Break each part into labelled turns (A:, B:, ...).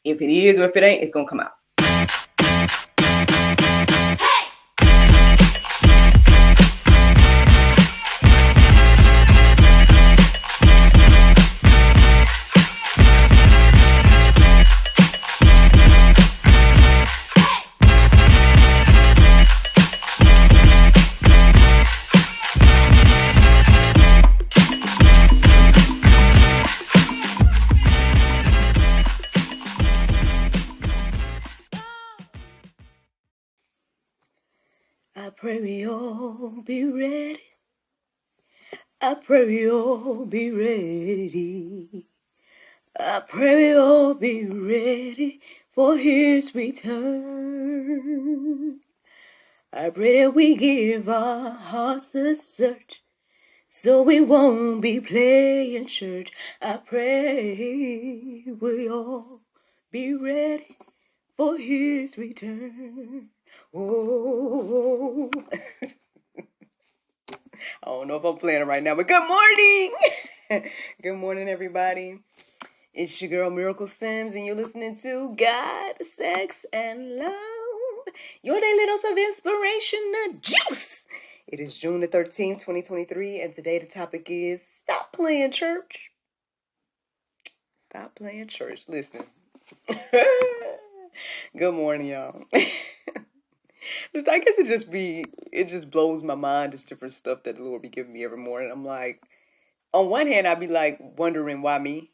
A: If it is or if it ain't, it's going to come out. I pray we all be ready. I pray we all be ready. I pray we all be ready for his return. I pray that we give our hearts a search so we won't be playing church. I pray we all be ready for his return. Oh, I don't know if I'm playing it right now, but good morning. Good morning, everybody. It's your girl, Miracle Sims, and you're listening to God, Sex, and Love. Your daily dose of inspiration, the juice. It is June the 13th, 2023, and today the topic is stop playing church. Stop playing church. Listen. Good morning, y'all. I guess it just blows my mind, this different stuff that the Lord be giving me every morning. I'm like, on one hand, I'd be like wondering why me,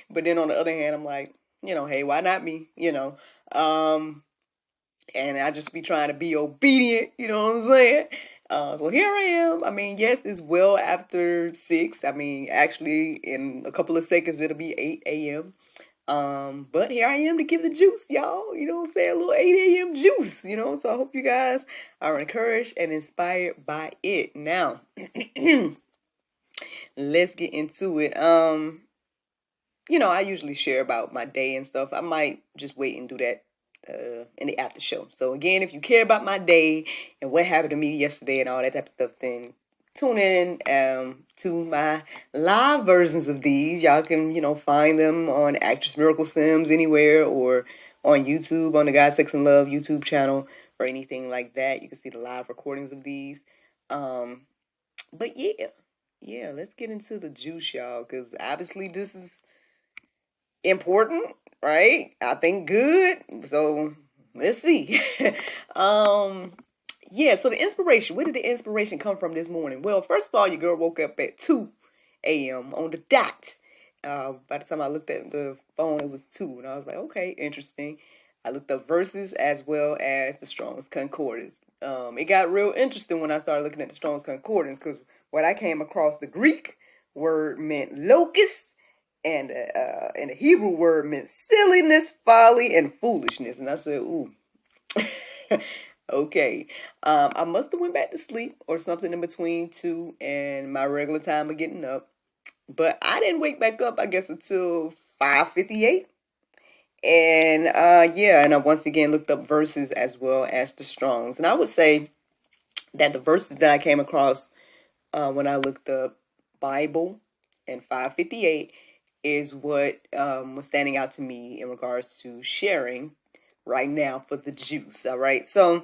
A: but then on the other hand, I'm like, hey, why not me, and I just be trying to be obedient, you know what I'm saying? So here I am. I mean, yes, it's well after 6. I mean, actually, in a couple of seconds, it'll be 8 a.m. But here I am to give the juice, y'all. You know what I'm saying? A little 8 a.m. juice, So I hope you guys are encouraged and inspired by it. Now, let's get into it. I usually share about my day and stuff. I might just wait and do that in the after show. So again, if you care about my day and what happened to me yesterday and all that type of stuff, then tune in to my live versions of these. Y'all can, find them on Actress Miracle Sims anywhere or on YouTube, on the God, Sex, and Love YouTube channel or anything like that. You can see the live recordings of these. But yeah, let's get into the juice, y'all, because obviously this is important, right? I think good. So let's see. Yeah, so the inspiration, where did the inspiration come from this morning? Well, first of all, your girl woke up at 2 a.m. on the dot. By the time I looked at the phone, it was 2, and I was like, okay, interesting. I looked up verses as well as the Strong's Concordance. It got real interesting when I started looking at the Strong's Concordance, because what I came across, the Greek word meant locust, and the Hebrew word meant silliness, folly, and foolishness. And I said, ooh. Okay, I must have went back to sleep or something in between 2 and my regular time of getting up. But I didn't wake back up, I guess, until 5:58. And and I once again looked up verses as well as the Strongs. And I would say that the verses that I came across when I looked up Bible and 5:58 is what was standing out to me in regards to sharing right now for the juice. All right, so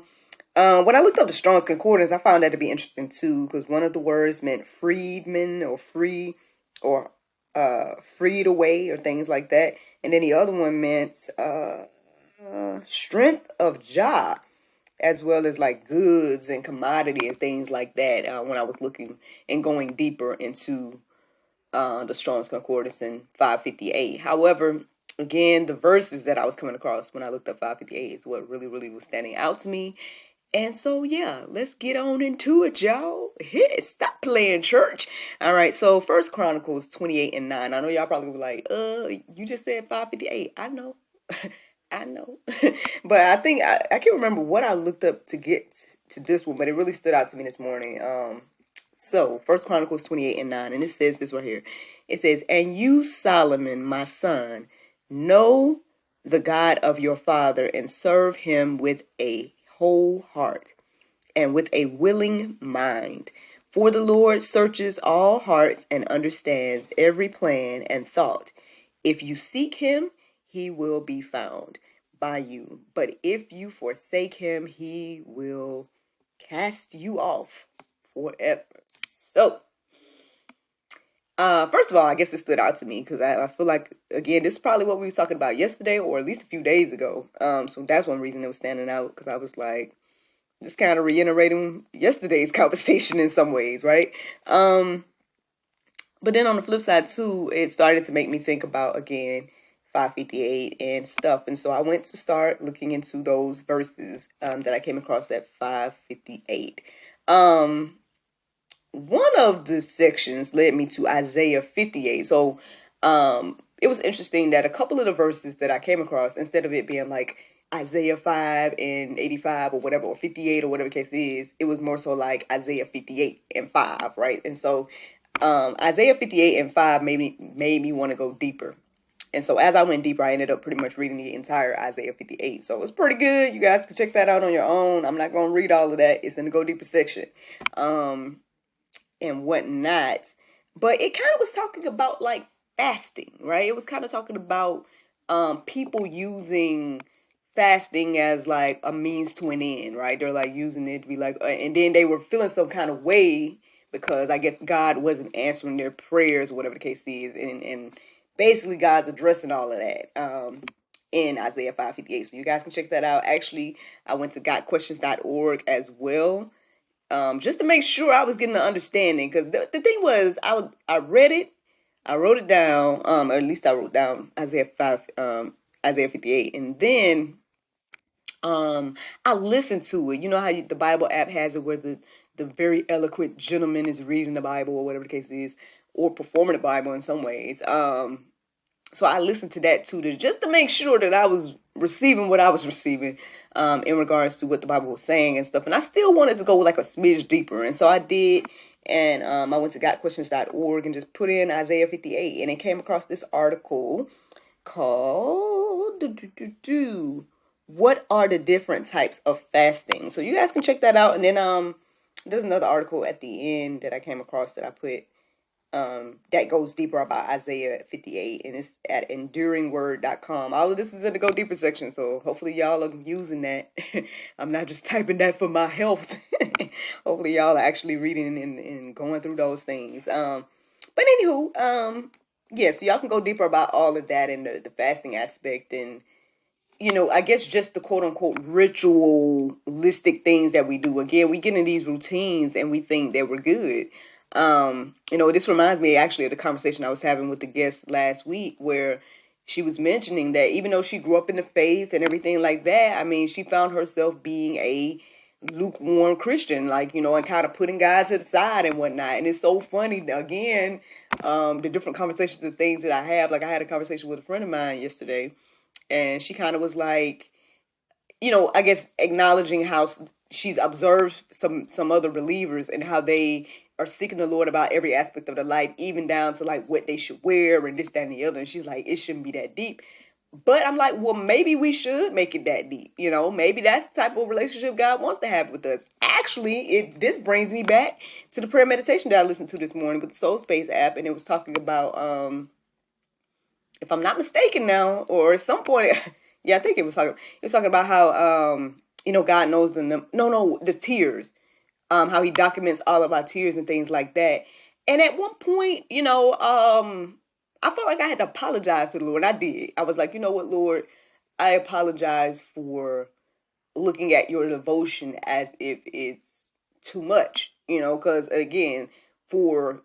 A: when I looked up the Strong's Concordance, I found that to be interesting too, because one of the words meant freedman or free or freed away or things like that, and then the other one meant strength of Jah, as well as like goods and commodity and things like that. When I was looking and going deeper into the Strong's Concordance in 5:58. However, again, the verses that I was coming across when I looked up 5:58 is what really, really was standing out to me. And so, yeah, let's get on into it, y'all. Hey, stop playing church. All right, so First Chronicles 28:9. I know y'all probably be like, you just said 5:58. I know. I know. But I think I can't remember what I looked up to get to this one, but it really stood out to me this morning. So First Chronicles 28:9, and it says this right here. It says, "And you, Solomon, my son, know the God of your father and serve him with a whole heart and with a willing mind. For the Lord searches all hearts and understands every plan and thought. If you seek him, he will be found by you. But if you forsake him, he will cast you off forever. So, first of all, I guess it stood out to me because I feel like, again, this is probably what we were talking about yesterday or at least a few days ago. So that's one reason it was standing out, because I was like, just kind of reiterating yesterday's conversation in some ways, right? But then on the flip side too, it started to make me think about, again, 558 and stuff. And so I went to start looking into those verses that I came across at 558. One of the sections led me to Isaiah 58. So it was interesting that a couple of the verses that I came across, instead of it being like Isaiah 5 and 85 or whatever, or 58 or whatever the case is, it was more so like Isaiah 58 and 5, right? And so Isaiah 58 and 5 made me want to go deeper. And so as I went deeper, I ended up pretty much reading the entire Isaiah 58. So it's pretty good. You guys can check that out on your own. I'm not going to read all of that. It's in the Go Deeper section and whatnot. But it kind of was talking about like fasting, right? It was kind of talking about people using fasting as like a means to an end, right? They're like using it to be like, and then they were feeling some kind of way because I guess God wasn't answering their prayers or whatever the case is. And basically God's addressing all of that in Isaiah 5:58. So you guys can check that out. Actually, I went to gotquestions.org as well, just to make sure I was getting an understanding. Because the thing was, I read it, I wrote it down, or at least I wrote down Isaiah 58, and then I listened to it. You know how the Bible app has it where the very eloquent gentleman is reading the Bible or whatever the case is, or performing the Bible in some ways. So I listened to that too, just to make sure that I was receiving what I was receiving in regards to what the Bible was saying and stuff. And I still wanted to go like a smidge deeper. And so I did. And I went to gotquestions.org and just put in Isaiah 58. And it came across this article called What Are the Different Types of Fasting? So you guys can check that out. And then there's another article at the end that I came across that I put that goes deeper about Isaiah 58, and it's at enduringword.com. All of this is in the Go Deeper section, so hopefully y'all are using that. I'm not just typing that for my health. Hopefully y'all are actually reading and going through those things. But anywho, yeah, so y'all can go deeper about all of that and the fasting aspect, and I guess just the quote unquote ritualistic things that we do. Again, we get in these routines and we think that we're good. This reminds me actually of the conversation I was having with the guest last week, where she was mentioning that even though she grew up in the faith and everything like that, I mean, she found herself being a lukewarm Christian, like, and kind of putting God to the side and whatnot. And it's so funny, again, the different conversations and things that I have. Like, I had a conversation with a friend of mine yesterday, and she kind of was like, I guess acknowledging how she's observed some other believers and how they are seeking the Lord about every aspect of their life, even down to like what they should wear and this, that, and the other. And she's like, it shouldn't be that deep. But I'm like, well, maybe we should make it that deep. Maybe that's the type of relationship God wants to have with us. Actually, this brings me back to the prayer meditation that I listened to this morning with the Soul Space app. And it was talking about, if I'm not mistaken now, or at some point, yeah, I think it was talking about how, God knows the tears. How he documents all of our tears and things like that. And at one point, I felt like I had to apologize to the Lord. I did. I was like, you know what, Lord, I apologize for looking at your devotion as if it's too much, because again, for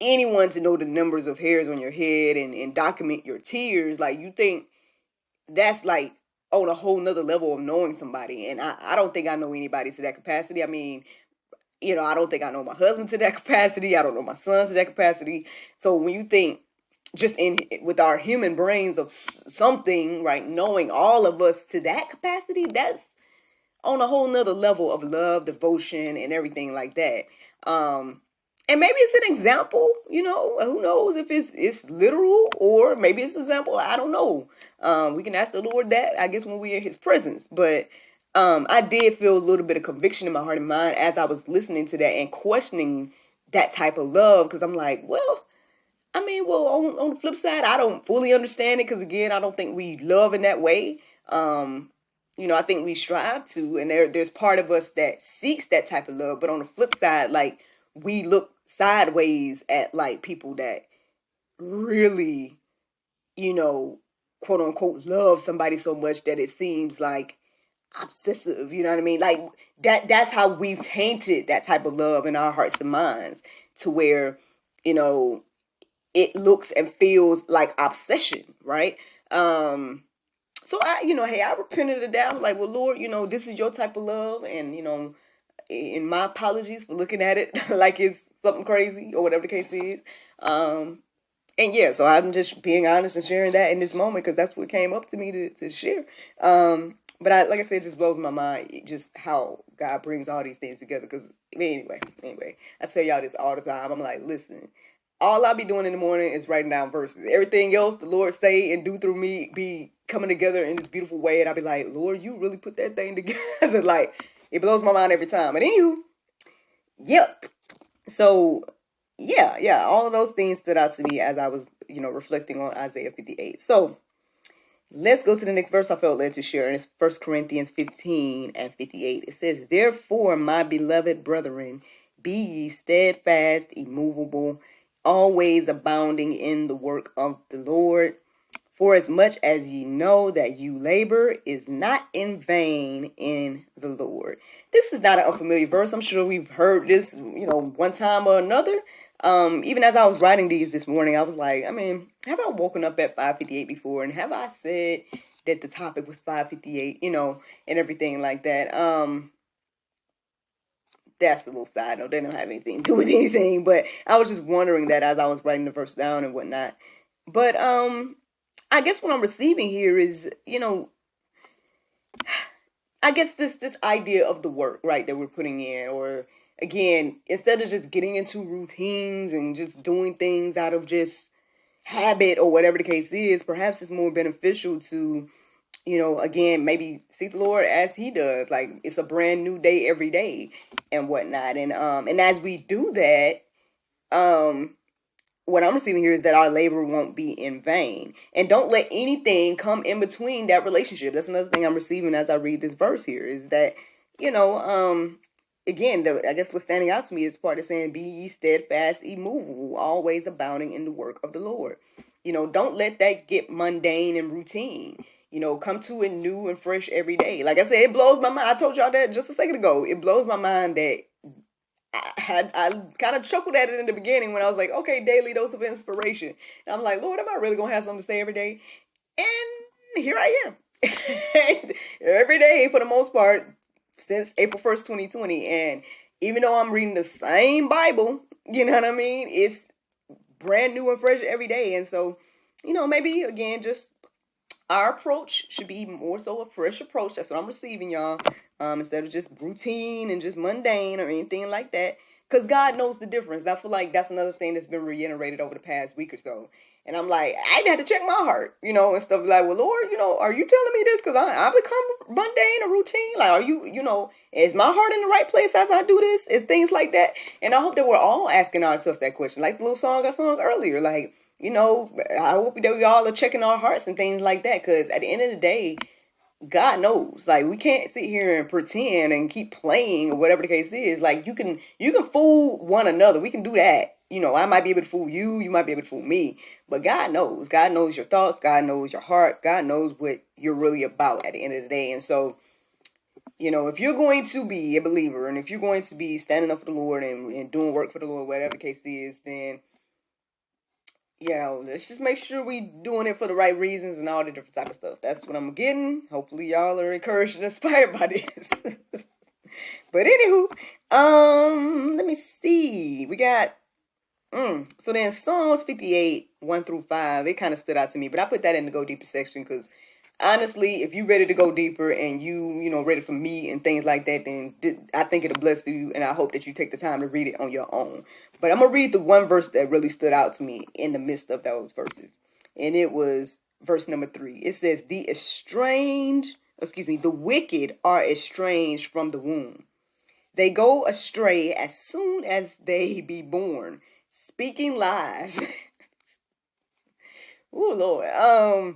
A: anyone to know the numbers of hairs on your head and document your tears, like, you think that's like on a whole nother level of knowing somebody. And I don't think I know anybody to that capacity. I mean, I don't think I know my husband to that capacity. I don't know my son to that capacity. So when you think just with our human brains of something, right, knowing all of us to that capacity, that's on a whole nother level of love, devotion, and everything like that. And maybe it's an example, who knows if it's literal or maybe it's an example. I don't know. We can ask the Lord that, I guess, when we're in his presence. But I did feel a little bit of conviction in my heart and mind as I was listening to that and questioning that type of love, because I'm like, well, I mean, well, on the flip side, I don't fully understand it because, again, I don't think we love in that way. Um, I think we strive to, and there's part of us that seeks that type of love. But on the flip side, like, we look sideways at like people that really, you know, quote unquote, love somebody so much that it seems like obsessive. You know what I mean? Like that's how we've tainted that type of love in our hearts and minds to where, you know, it looks and feels like obsession, right? So hey, I repented of that. I'm like, well, Lord, this is your type of love, and in my apologies for looking at it like it's something crazy or whatever the case is. And yeah, so I'm just being honest and sharing that in this moment because that's what came up to me to share. But like I said, it just blows my mind just how God brings all these things together. Because anyway, I tell y'all this all the time. I'm like, listen, all I'll be doing in the morning is writing down verses. Everything else the Lord say and do through me be coming together in this beautiful way. And I'll be like, Lord, you really put that thing together. Like, it blows my mind every time. And anywho, yep. So yeah, all of those things stood out to me as I was, reflecting on Isaiah 58. So let's go to the next verse I felt led to share, and it's 1 Corinthians 15 and 58. It says, therefore, my beloved brethren, be ye steadfast, immovable, always abounding in the work of the Lord. For as much as ye know that you labor is not in vain in the Lord. This is not an unfamiliar verse. I'm sure we've heard this, one time or another. Even as I was writing these this morning, I was like, I mean, have I woken up at 5:58 before? And have I said that the topic was 5:58, and everything like that? That's a little side note. They don't have anything to do with anything. But I was just wondering that as I was writing the verse down and whatnot. But I guess what I'm receiving here is, I guess this idea of the work, right, that we're putting in, or again, instead of just getting into routines and just doing things out of just habit or whatever the case is, perhaps it's more beneficial to, again, maybe seek the Lord as He does. Like it's a brand new day every day and whatnot. And as we do that, what I'm receiving here is that our labor won't be in vain. And don't let anything come in between that relationship. That's another thing I'm receiving as I read this verse here is that, again, I guess what's standing out to me is part of saying, be ye steadfast, immovable, always abounding in the work of the Lord. Don't let that get mundane and routine. Come to it new and fresh every day. Like I said, it blows my mind. I told y'all that just a second ago. It blows my mind that I kind of chuckled at it in the beginning when I was like, okay, daily dose of inspiration. And I'm like, Lord, am I really going to have something to say every day? And here I am. Every day for the most part since April 1st, 2020. And even though I'm reading the same Bible, you know what I mean? It's brand new and fresh every day. And so, maybe again, just our approach should be more so a fresh approach. That's what I'm receiving, y'all. Instead of just routine and just mundane or anything like that. Because God knows the difference. I feel like that's another thing that's been reiterated over the past week or so. And I'm like, I had to check my heart, and stuff like, well, Lord, are you telling me this? Because I become mundane or routine. Like, are you, is my heart in the right place as I do this? And things like that. And I hope that we're all asking ourselves that question. Like the little song I sung earlier. Like, I hope that we all are checking our hearts and things like that. Because at the end of the day, God knows. Like, we can't sit here and pretend and keep playing or whatever the case is. Like, you can fool one another. We can do that. I might be able to fool you. You might be able to fool me. But God knows. God knows your thoughts. God knows your heart. God knows what you're really about at the end of the day. And so, if you're going to be a believer and if you're going to be standing up for the Lord and doing work for the Lord, whatever the case is, then let's just make sure we doing it for the right reasons and all the different type of stuff. That's what I'm getting. Hopefully y'all are encouraged and inspired by this. But anywho, let me see. We got, so then Psalms 58, 1 through 5, it kind of stood out to me, but I put that in the go deeper section because honestly, if you're ready to go deeper and you ready for me and things like that, then I think it'll bless you, and I hope that you take the time to read it on your own. But I'm going to read the one verse that really stood out to me in the midst of those verses. And it was verse number 3. It says, the wicked are estranged from the womb. They go astray as soon as they be born, speaking lies. Oh Lord.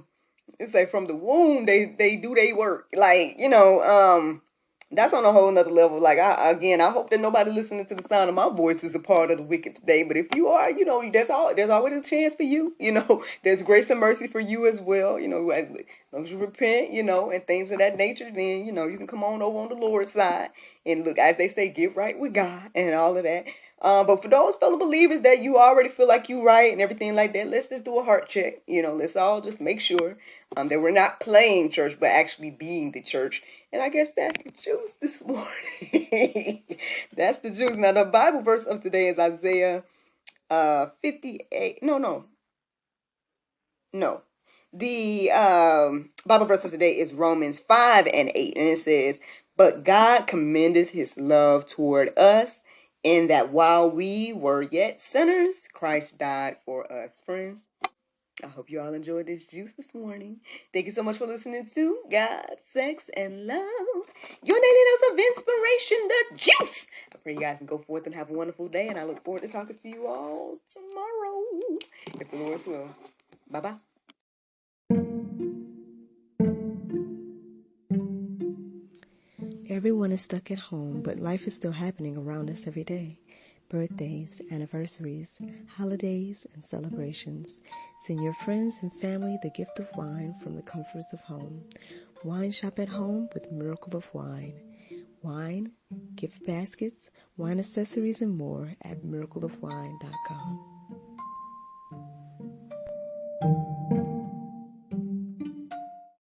A: It's like from the womb they do their work. Like, that's on a whole nother level. Like I hope that nobody listening to the sound of my voice is a part of the wicked today. But if you are, there's always a chance for you. There's grace and mercy for you as well. As long as you repent, and things of that nature, then you can come on over on the Lord's side and look, as they say, get right with God and all of that. But for those fellow believers that you already feel like you right and everything like that, let's just do a heart check. Let's all just make sure that we're not playing church, but actually being the church. And I guess that's the juice this morning. That's the juice. Now, the Bible verse of today is Isaiah 58. No. The Bible verse of today is Romans 5:8. And it says, "But God commendeth his love toward us, in that while we were yet sinners, Christ died for us." Friends, I hope you all enjoyed this juice this morning. Thank you so much for listening to God, Sex, and Love, your daily dose of inspiration, the juice. I pray you guys can go forth and have a wonderful day, and I look forward to talking to you all tomorrow, if the Lord's will. Bye-bye.
B: Everyone is stuck at home, but life is still happening around us every day. Birthdays, anniversaries, holidays, and celebrations. Send your friends and family the gift of wine from the comforts of home. Wine shop at home with Miracle of Wine. Wine, gift baskets, wine accessories, and more at miracleofwine.com.